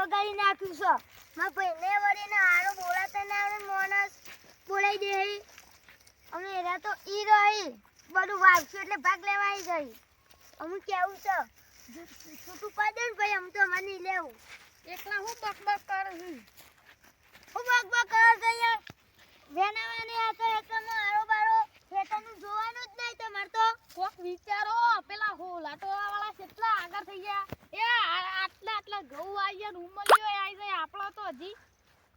બગાડી નાખ્યું છે મારા ભાઈને વળીને હારો બોલાતા ના આવડે માણસ બોલાઈ દે અમે એરા તો ઈ રહી બધું વાવશું એટલે ભાગ લેવા આવી ગઈ અમુક કેવું છે છૂટું કરી દે ને ભાઈ અમ તો મને લેવું એકલા હું બકબક કરું છું હું બકબક કર જઈએ વેનાવાની હાથે એકમાં હારો બારો ખેતરનું જોવાનું જ નહીં તમારે તો કોક વિચારો પેલા હોલાટોળા વાળા કેટલા આગળ થઈ ગયા એ આટલા ઘઉં આવી ગયા ઉમલીઓ આવી જાય આપણા તો હજી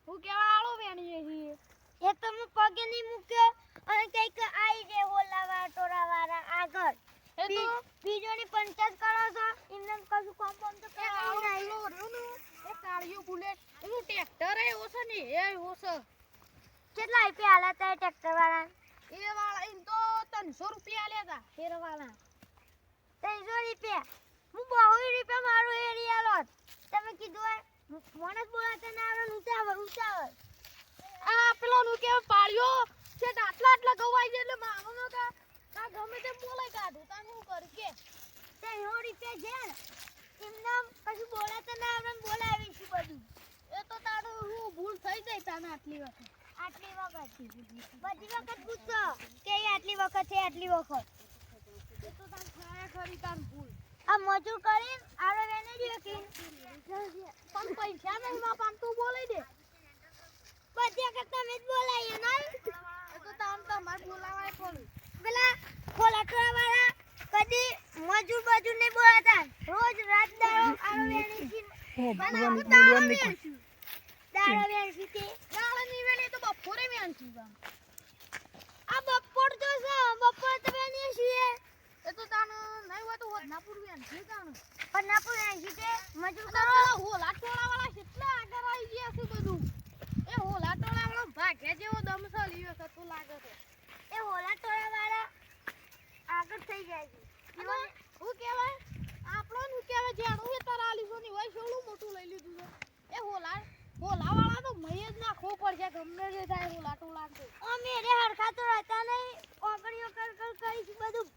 હું કેવા આળો વેણીએ છીએ એક તો હું પગે નહીં મૂક્યો અને કંઈક આવી જાય હોલાવા ટોળાવાળા આગળ એ તો બીજોની પંચાયત કરો છો એમને કશું કોમ તો કરાવી નહીં એ કાળિયું બુલેટ એનું ટ્રેક્ટર એ ઓછો ને એ ઓછો કેટલા રૂપિયા આલા તા ટ્રેક્ટર વાળા એ વાળા એમ તો 300 રૂપિયા લેતા ફેરવાના 300 રૂપિયા હું 200 રૂપિયા મારું એરિયા લોટ તમે કીધું મોણસ બોલાતા ના આવડે ઉતાવળ આ પેલો નું કે પાળ્યો છે આટલા ગવાઈ જાય એટલે માનો ન કા ગમે તે બોલાય કાઢું તાન હું કર કે 300 રૂપિયા છે એમને કશું બોલાતા ના આવડે બોલાવીશું બધું એ તો તારું હું ભૂલ થઈ જાય તાને આટલી વખત બધી વખત પૂછો કે આટલી વખત છે આટલી વખત એ તો તાન ખાયા ખરી તાન ભૂલ આ મજૂર કરીને આવડે વેને જ કે પણ પૈસા નહીં માં પાન તું બોલાઈ દે બધી વખત તમે જ બોલાઈએ ને એ તો તાન તમાર બોલાવાય પડે પેલા ખોલાટવા વાળા કદી મજૂર બાજુ નહીં બોલાતા રોજ રાત દાડો આરો વેણી થી દાડો વેણી થી દાડો ની વેલી તો બપોરે વેણતી બા આ બપોર તો છે બપોર તો વેણી છીએ એ તો તાન નહીં હોય તો હોદનાપુર વેણતી તાન પણ ના પૂરા છે મજૂર કરો હોલાટોળા વાળા કેટલા આગળ આવી ગયા છે બધું એ હોલાટોળા વાળો ભાગ્યા જેવો દમસો લીયો છે તું લાગે છે એ હોલાટોળા વાળા આગળ થઈ જાય છે હું કહેવાય આપણો હું કહેવાય જેણું એ તરાલીસો ની હોય છોડું મોટું લઈ લીધું છે એ હોલાવાળા તો મય જ નાખવો પડશે ગમે તે થાય હોલાટોળા તો અમે રે હરખા તો રહેતા નહીં ઓગળીઓ કર કરીશું બધું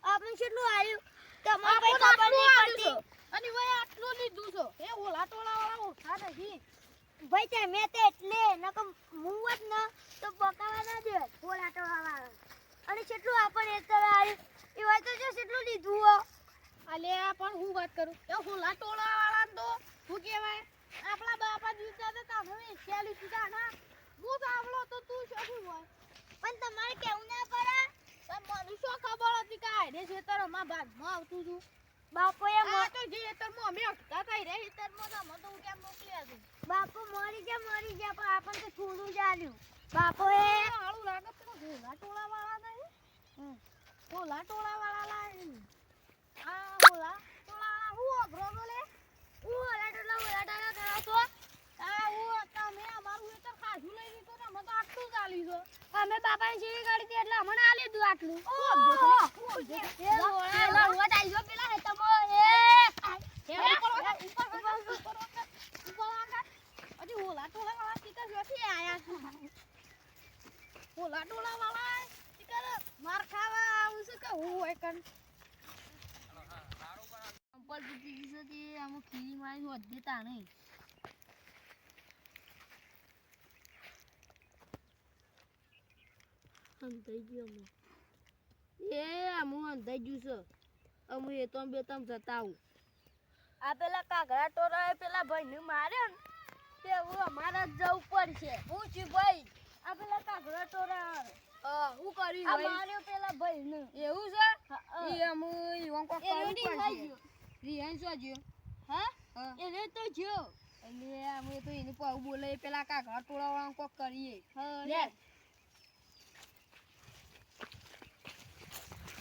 આપણે કેટલું આવ્યું તમારે કઈ ખબર નહીં પડતી અને ભાઈ આટલું લીધું છે એ હોલાટોળા વાળા ઓછા નથી ભાઈ તે મેં તે એટલે નકમ મુવત ન તો બકાવા ના દે હોલાટોળા વાળા અને કેટલું આપણે એતર આવ્યું એ વાત તો જો કેટલું લીધું હો અલે પણ હું વાત કરું એ હોલાટોળા વાળા તો હું કહેવાય આપણા બાપા જીવતા હતા તમે ખેલી દીધા ના હું સાંભળો તો તું શું હોય પણ તમારે કેવું ના પડે મને શું ખબર હતી કે આઈને ખેતરમાં ભાગમાં આવતું છું બાપોએ આ તો જે ખેતરમાં અમે અટકા થઈ રે ખેતરમાં તો મને તો હું કેમ મોકલ્યા છું બાપો મરી ગયા પણ આપણને તો થોડું જ આલ્યું બાપોએ હાળું લાગે તો હોલાટોળા વાળા નહીં હોલાટોળા વાળા લાઈ આ હોલાટોળા હું અઘરો બોલે હું હોલાટોળા કરો છો આ હું તમે અમારું ખેતર ખાધું લઈ લીધું ને અમે તો આટલું ચાલી છે અમે બાપાની સીડી કાઢી હતી એટલે અમને આલી દીધું આટલું એ હોલા હોત આલ્યો પેલા હેતમો હજી હોલાટોળા વાળા ટીકર નથી આયા હોલાટોળા વાળા ટીકર માર ખાવા આવું છે કે હું હોય કન સંપલ તૂટી ગઈ છે તે આમ ખીલી મારી હોત દેતા નહીં અંધાઈ ગયો એ આમું અંધાઈ ગયું છે અમુ એ તો બે તમ જતા આવું આ પેલા કાગડા ટોરા પેલા ભાઈને માર્યો ને તે હું અમારા જ જવું પડશે હું છું ભાઈ આ પેલા કાગડા ટોરા હું કરી આ માર્યો પેલા ભાઈને એવું છે એ અમુ ઈવન કોક કરવું પડશે રિહાન શું જ્યો હા એને તો જો એટલે અમે તો એને પાઉ બોલે પેલા કાગડા ટોરા વાળા કોક કરીએ લે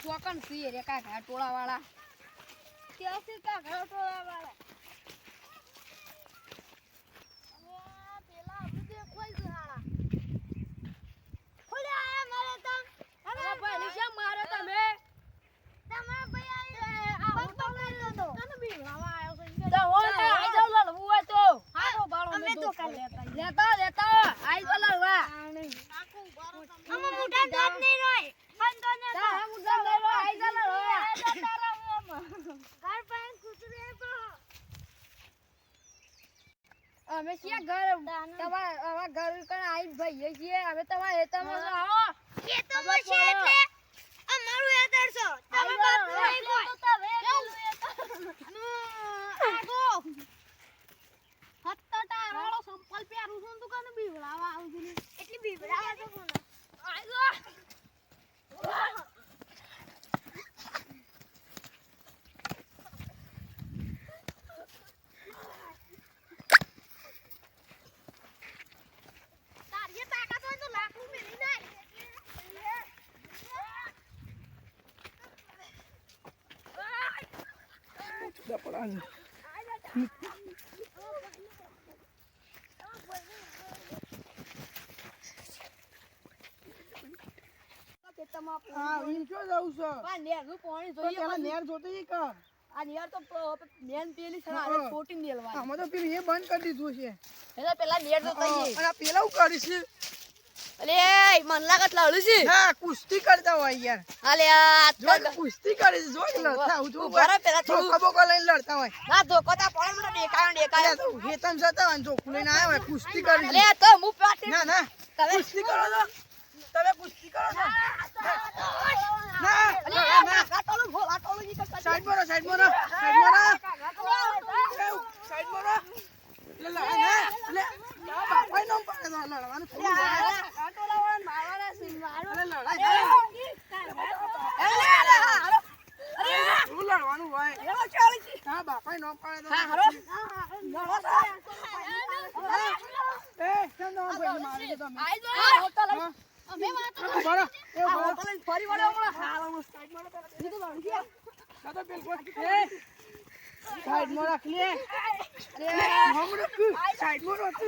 ચોકન સુઈએ રે કાગડા ટોળા વાળા ત્યાં છે કાગડા ટોળા વાળા પેલા આપણે દેખવાય છે હાળા ખોલે આયા મારે તમ અરે ભાઈ શેમ મારે તમે તમારા ભાઈ આ પગ પકડ્યો તો તને બીવાવા આવ્યો છે તો હોય આઈ જાવ લડવું હોય તો હારો બાળો અમે તો કાલે લેતા આઈ તો લડવા અમે મોટા દાંત નહીં રોય બંધો ને તા મુદ્દા લેવા આઈ જા લડવા ઘર પાસે કૂતરે તો અમે છીએ ઘર તમારા ઘર કણ આઈ ભાઈએ છીએ હવે તમારે તમે આવો ખેતરમાં છે એટલે અમારું હેતર છો તમે બાપુ નહીં કોઈ આગો હત્તા તારો સંપલ પ્યારું છું તું કને બીવડાવા આવું છું એટલે બીવડાવા તો કોણ આગો તારી તાકાત હોય તો લાકડું મેલી નાખ હા ઈમ ક્યો જાઉં છો આ નેરનું પાણી તો જોઈએ પેલા નેર જોતી ઈ કા આ નેર તો મેન પેલી છે હા. આ છોટી નેલવાની આમાં તો પેલું એ બંધ કરી દીધું છે એટલે પેલા નેર તો તઈએ અને આ પેલા હું કરી છે અલે મન લાગત લાવલું છે હા કુસ્તી કરતા હોય યાર અલે આ જો કે કુસ્તી કરી છે જો કે લડતા હું જો બરાબર પેલા થોડું ધોકા બોકા લઈને લડતા હોય ના ધોકો તા પડે મને દેખાયો અલ્યા તો હેતમ જતા હોય ને ચોખ્ખું લઈને આવ્યા હોય કુસ્તી કરી અલે છે. તો હું પાટે ના ના તમે કુસ્તી કરો છો તમે કુસ્તી કરો છો ના અલે ના આટોલું ભોલ આટોલું જી કરતા સાઈડ માં રહો સાઈડ માં રહો સાઈડ માં રહો લે લે લે બાપાઈ નામ પાડે તો લડવાનું થોડું હોય. આટોલા વાળા મારવાના છે અરે લડાઈ થાય. થોડું લડવાનું હોય હા બાપાઈ નામ પાડે તો એ કેમ નામ ભાઈ મારે છે તમે આઈ જો હોટલ હા? અમે વાત ઉભા રહો. એ ઉભા રહો. હોટલ ફરી વળ્યો હમણાં હાલમાં સાઈડ માં તો લડી ગયા આ તો બિલકુલ એ સાઈડમાં રાખ લે હમ રખ સાઈડમાં રાખ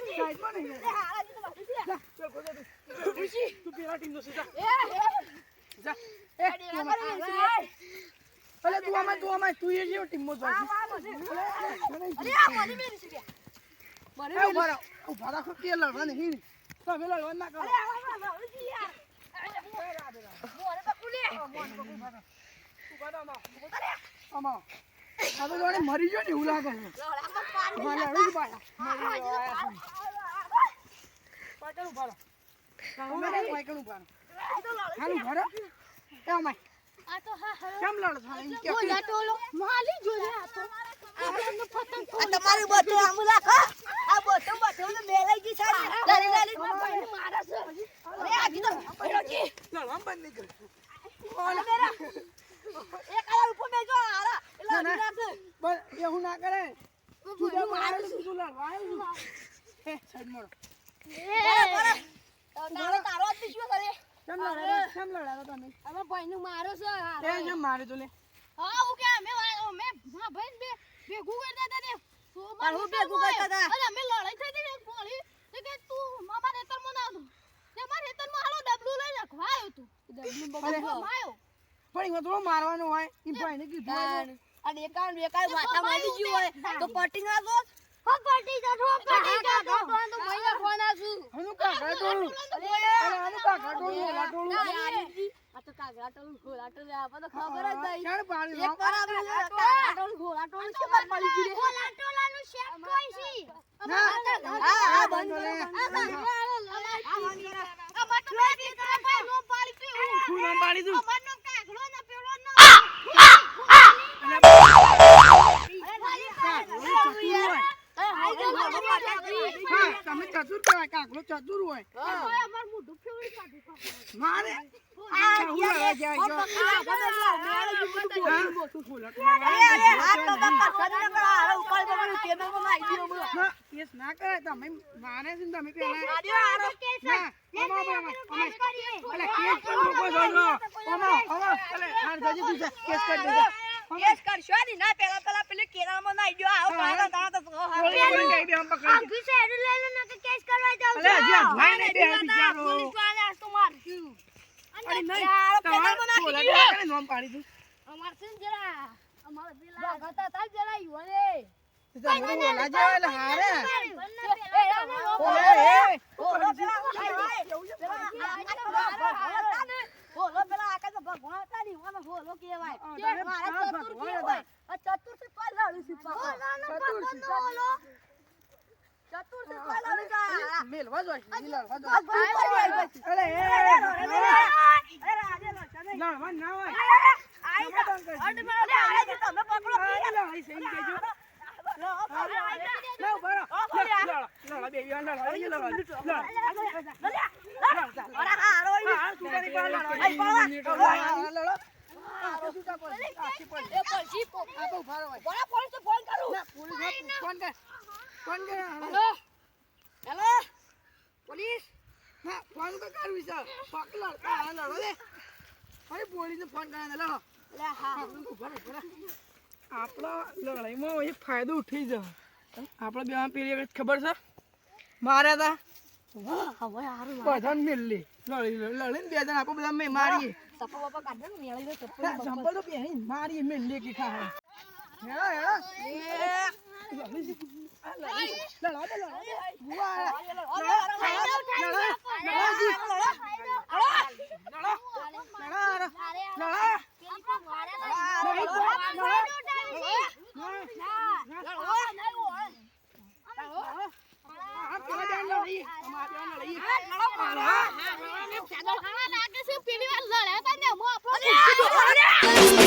સાઈડમાં નહીં જા ચાલ ગોદા તું પેલા ટીમનો છે જા જા એ અલે તું આમાં તું એ જેવો ટીમમાં જો એ ઉભા રાખો કે લડવા નહીં તમે લડવા ના કરો આમાં આ તો જોડે મરી ગયો ને એવું લાગે છે ઉભા લડું પાછા પાછળ ઉભા રહો પાછળ ઉભા રહો હાલ ઉભા રહો એ અમાય આ તો હા કેમ લડો છો એમ કે બોલા ટોલો માલી જોજે આ તો આપણને પતંગ ટોલો તમારું બધું આમ રાખો આ બધું મેલાઈ ગઈ છે લાલી લાલી મારા છે અરે આ કીધો પેલોજી લડવા બંધ નહીં કરે એક આલા ઉપર બેજો આલા ના, એલા ના. વિરાશે બસ એવું ના કરે તું મારે તું લડવા આવ્યો હે સાઈડમાં રહો. તારો જ શું કરે કેમ લડાતા તમે અમે ભાઈનું મારો છે એ કેમ મારે તો લે હા હું કે અમે હા ભાઈ બે ભેગું કરતા હતા ને પણ હું ભેગું કરતા હતા અને અમે લડાઈ થઈ હતી ને પોળી તો કે તું મામા નેતરમાં ના દો તે મારા નેતરમાં હાલો ડબલું લઈ રાખવા આવ્યો તું ડબલું અરે. બગડવા આવ્યો પણ એમાં થોડો મારવાનો હોય એ ભાઈને કીધું હોય તો. અને એકાઉન્ટ માથા મારી ગયું હોય તો પટી ના દો પટી જા તો મહિના ફોન આસું આનું કાકા ટોળું અરે આનું કાકા ટોળું ઓલા ટોળું આ તો કાગડા ટોળું ઘોડા ટોળું આપણને ખબર જ નહીં ક્યારે પાડી એક વાર આપણે કાગડા ટોળું ઘોડા ટોળું છે પર પડી ગયું ઓલા ટોલાનું શેક કોઈ છે ના હા બંધ લે શું નામ પાડી દઉં હા તમે ચતુર કહેવાય કાકડો ચતુર હોય મારે હું લડવા જાય જો હા કેસ ના કરે તમે મારે છે ને તમે પેલા ના અલે કેસ પર લોકો જોજો અલે હાર જજી તું જા કેસ કરી દેજો કેસ કરશો ની ના પેલા પેલે કેરામાં ના આઈ ગયો આવો તારા તો ગોળી ગોળી ગઈ બે હમ પકડી આખી સાઈડ લઈ લો ને કેસ કરવા જાવ અલે હજી આ ભાઈ ને બે બિચારો પોલીસ વાળા આજ તો મારશું અરે નહીં યાર, તમારે પેલા બોલા બનાવી દીધો. કેને નામ પાડી દઉં અમાર છે ને જરા અમાર પેલા ભગતા થાય જરા યુવાને તમે બોલા જાય એટલે હારે ચતુર છે કોઈ લડી જા મેલવા જો લડવા જો અરે લડવા ના હોય આઈ અડ મારો આઈ તમે પકડો લડાઈ સેમ કેજો લો બરો લડા બે યાર લડા અરે હારો હા તું કરી પા લડા આપો ભારો હોય બોલા પોલીસ ફોન કરું ના પોલીસ ફોન કર હેલો હેલો પોલીસ ના ફોન તો કરવી છે પકડ લડકા લડો લે અરે પોલીસને ફોન કરાને લડો લે હા આપણા લડાઈમાં એક ફાયદો ઉઠી જાય આપણે બે પેલી વખત ખબર છે માર્યા હતા હવે હારું બધા મિલી લડીને બે જણ આપણે બધા મેં મારીએ સપો બાપા કાઢે ને મેળી દે સપો સંપલ તો પહેરી મારીએ મિલી કે ખા હેડા હેડા પેલી વાર લડ્યા હતા ને હું આપણો